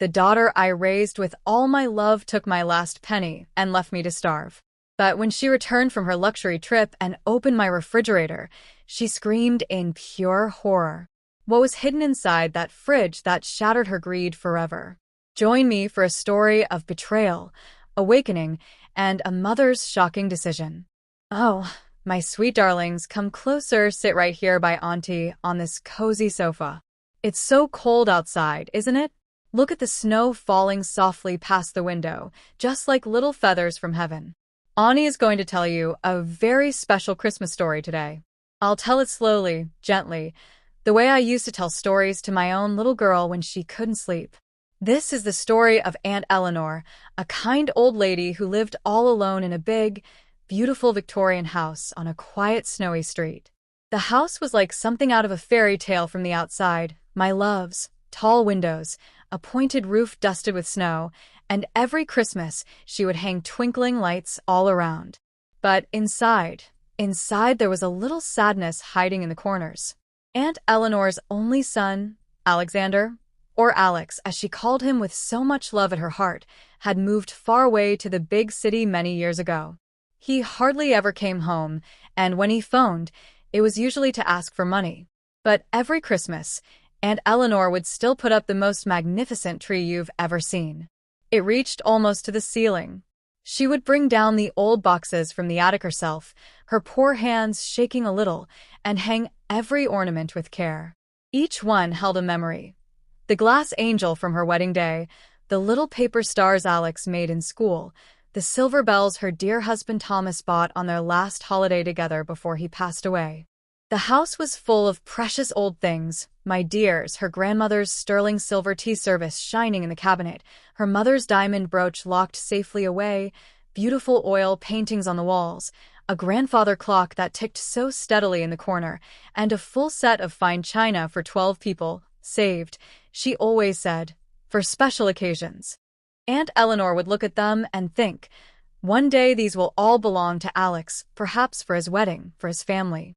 The daughter I raised with all my love took my last penny and left me to starve. But when she returned from her luxury trip and opened my refrigerator, she screamed in pure horror. What was hidden inside that fridge that shattered her greed forever? Join me for a story of betrayal, awakening, and a mother's shocking decision. Oh, my sweet darlings, come closer, sit right here by Auntie on this cozy sofa. It's so cold outside, isn't it? Look at the snow falling softly past the window, just like little feathers from heaven. Auntie is going to tell you a very special Christmas story today. I'll tell it slowly, gently, the way I used to tell stories to my own little girl when she couldn't sleep. This is the story of Aunt Eleanor, a kind old lady who lived all alone in a big, beautiful Victorian house on a quiet, snowy street. The house was like something out of a fairy tale from the outside, my loves, tall windows, a pointed roof dusted with snow, and every Christmas she would hang twinkling lights all around. But inside there was a little sadness hiding in the corners. Aunt Eleanor's only son, Alexander, or Alex, as she called him with so much love at her heart, had moved far away to the big city many years ago. He hardly ever came home, and when he phoned, it was usually to ask for money. But every Christmas, Aunt Eleanor would still put up the most magnificent tree you've ever seen. It reached almost to the ceiling. She would bring down the old boxes from the attic herself, her poor hands shaking a little, and hang every ornament with care. Each one held a memory. The glass angel from her wedding day, the little paper stars Alex made in school, the silver bells her dear husband Thomas bought on their last holiday together before he passed away. The house was full of precious old things, my dears, her grandmother's sterling silver tea service shining in the cabinet, her mother's diamond brooch locked safely away, beautiful oil paintings on the walls, a grandfather clock that ticked so steadily in the corner, and a full set of fine china for 12 people, saved, she always said, for special occasions. Aunt Eleanor would look at them and think, one day these will all belong to Alex, perhaps for his wedding, for his family.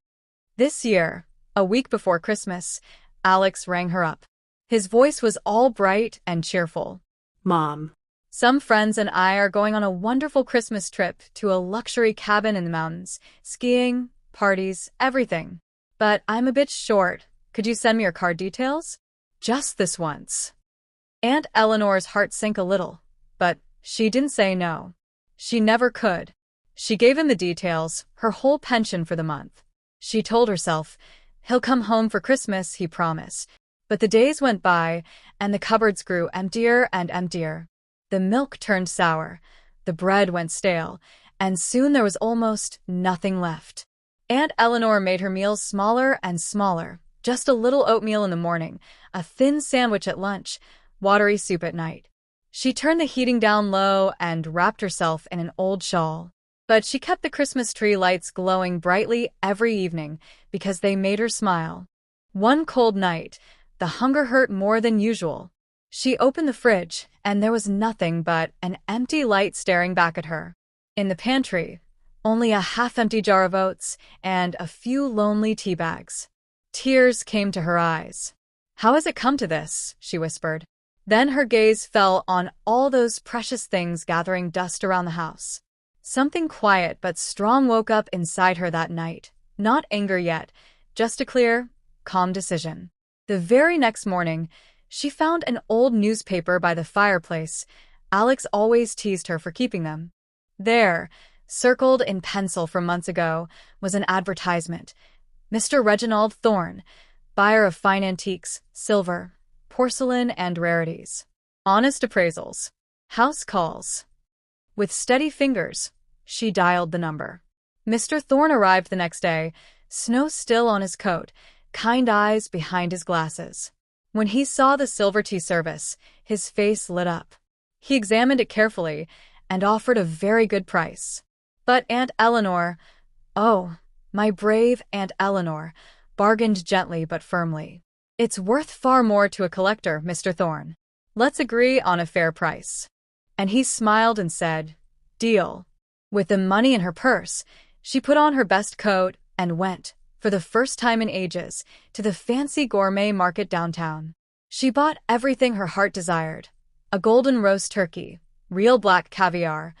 This year, a week before Christmas, Alex rang her up. His voice was all bright and cheerful. Mom. Some friends and I are going on a wonderful Christmas trip to a luxury cabin in the mountains, skiing, parties, everything. But I'm a bit short. Could you send me your card details? Just this once. Aunt Eleanor's heart sank a little, but she didn't say no. She never could. She gave him the details, her whole pension for the month. She told herself, he'll come home for Christmas, he promised. But the days went by, and the cupboards grew emptier and emptier. The milk turned sour, the bread went stale, and soon there was almost nothing left. Aunt Eleanor made her meals smaller and smaller, just a little oatmeal in the morning, a thin sandwich at lunch, watery soup at night. She turned the heating down low and wrapped herself in an old shawl. But she kept the Christmas tree lights glowing brightly every evening because they made her smile. One cold night, the hunger hurt more than usual. She opened the fridge, and there was nothing but an empty light staring back at her. In the pantry, only a half-empty jar of oats and a few lonely tea bags. Tears came to her eyes. "How has it come to this?" she whispered. Then her gaze fell on all those precious things gathering dust around the house. Something quiet but strong woke up inside her that night. Not anger yet, just a clear, calm decision. The very next morning, she found an old newspaper by the fireplace. Alex always teased her for keeping them. There, circled in pencil from months ago, was an advertisement. Mr. Reginald Thorne, buyer of fine antiques, silver, porcelain, and rarities. Honest appraisals. House calls. With steady fingers, she dialed the number. Mr. Thorne arrived the next day, snow still on his coat, kind eyes behind his glasses. When he saw the silver tea service, his face lit up. He examined it carefully and offered a very good price. But Aunt Eleanor, oh, my brave Aunt Eleanor, bargained gently but firmly. "It's worth far more to a collector, Mr. Thorne. Let's agree on a fair price." And he smiled and said, "Deal." With the money in her purse, she put on her best coat and went, for the first time in ages, to the fancy gourmet market downtown. She bought everything her heart desired. A golden roast turkey, real black caviar,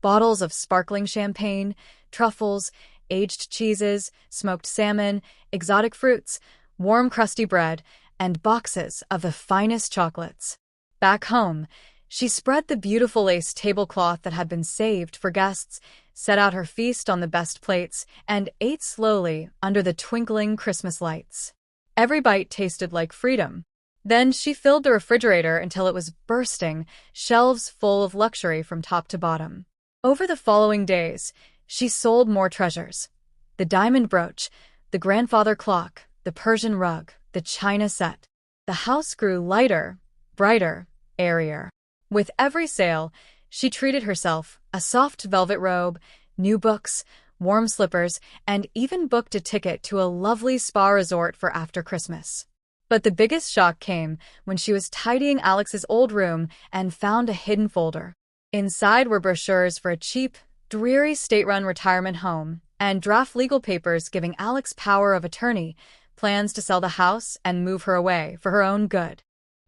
bottles of sparkling champagne, truffles, aged cheeses, smoked salmon, exotic fruits, warm crusty bread, and boxes of the finest chocolates. Back home, she spread the beautiful lace tablecloth that had been saved for guests, set out her feast on the best plates, and ate slowly under the twinkling Christmas lights. Every bite tasted like freedom. Then she filled the refrigerator until it was bursting, shelves full of luxury from top to bottom. Over the following days, she sold more treasures. The diamond brooch, the grandfather clock, the Persian rug, the china set. The house grew lighter, brighter, airier. With every sale, she treated herself a soft velvet robe, new books, warm slippers, and even booked a ticket to a lovely spa resort for after Christmas. But the biggest shock came when she was tidying Alex's old room and found a hidden folder. Inside were brochures for a cheap, dreary state-run retirement home and draft legal papers giving Alex power of attorney, plans to sell the house and move her away for her own good.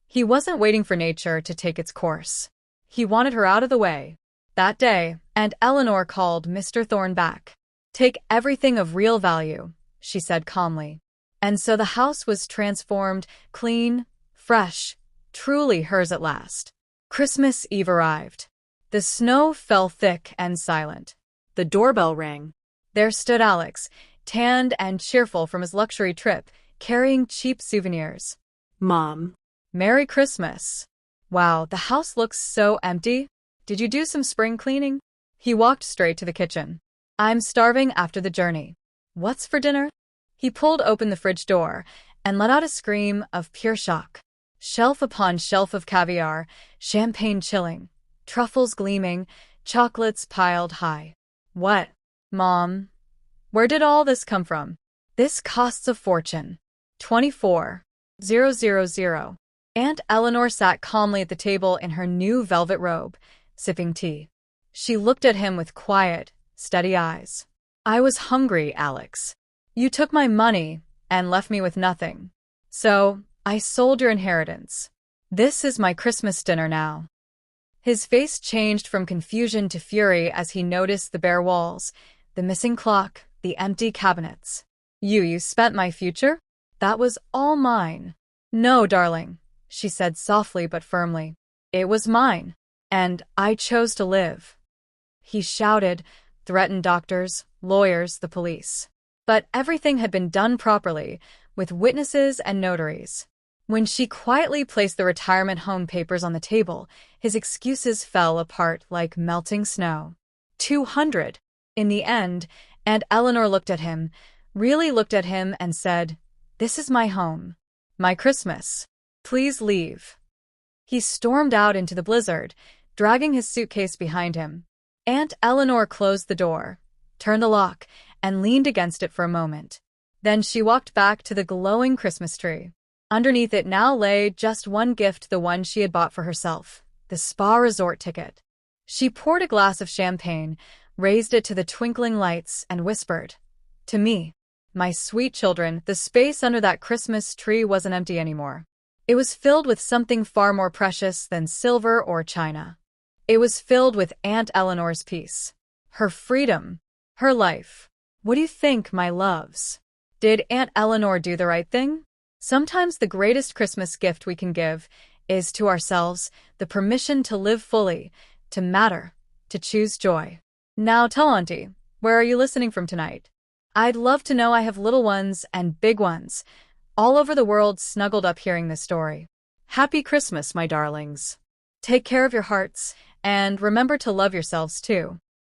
He wasn't waiting for nature to take its course. He wanted her out of the way. That day, Aunt Eleanor called Mr. Thorne back. "Take everything of real value," she said calmly. And so the house was transformed, clean, fresh, truly hers at last. Christmas Eve arrived. The snow fell thick and silent. The doorbell rang. There stood Alex, tanned and cheerful from his luxury trip, carrying cheap souvenirs. Mom. Merry Christmas. Wow, the house looks so empty. Did you do some spring cleaning? He walked straight to the kitchen. I'm starving after the journey. What's for dinner? He pulled open the fridge door and let out a scream of pure shock. Shelf upon shelf of caviar, champagne chilling, truffles gleaming, chocolates piled high. What? Mom? Where did all this come from? This costs a fortune. 24,000. Aunt Eleanor sat calmly at the table in her new velvet robe, sipping tea. She looked at him with quiet, steady eyes. I was hungry, Alex. You took my money and left me with nothing. So, I sold your inheritance. This is my Christmas dinner now. His face changed from confusion to fury as he noticed the bare walls, the missing clock, the empty cabinets. You spent my future? That was all mine. No, darling, she said softly but firmly. It was mine, and I chose to live. He shouted, threatened doctors, lawyers, the police. But everything had been done properly, with witnesses and notaries. When she quietly placed the retirement home papers on the table, his excuses fell apart like melting snow. 200. In the end, Aunt Eleanor looked at him, really looked at him and said, "This is my home. My Christmas. Please leave." He stormed out into the blizzard, dragging his suitcase behind him. Aunt Eleanor closed the door, turned the lock, and leaned against it for a moment. Then she walked back to the glowing Christmas tree. Underneath it now lay just one gift, the one she had bought for herself, the spa resort ticket. She poured a glass of champagne, raised it to the twinkling lights, and whispered, "To me, my sweet children, the space under that Christmas tree wasn't empty anymore. It was filled with something far more precious than silver or china. It was filled with Aunt Eleanor's peace, her freedom, her life. What do you think, my loves? Did Aunt Eleanor do the right thing? Sometimes the greatest Christmas gift we can give is to ourselves the permission to live fully, to matter, to choose joy." Now tell Auntie, where are you listening from tonight? I'd love to know. I have little ones and big ones, all over the world snuggled up hearing this story. Happy Christmas, my darlings. Take care of your hearts, and remember to love yourselves too.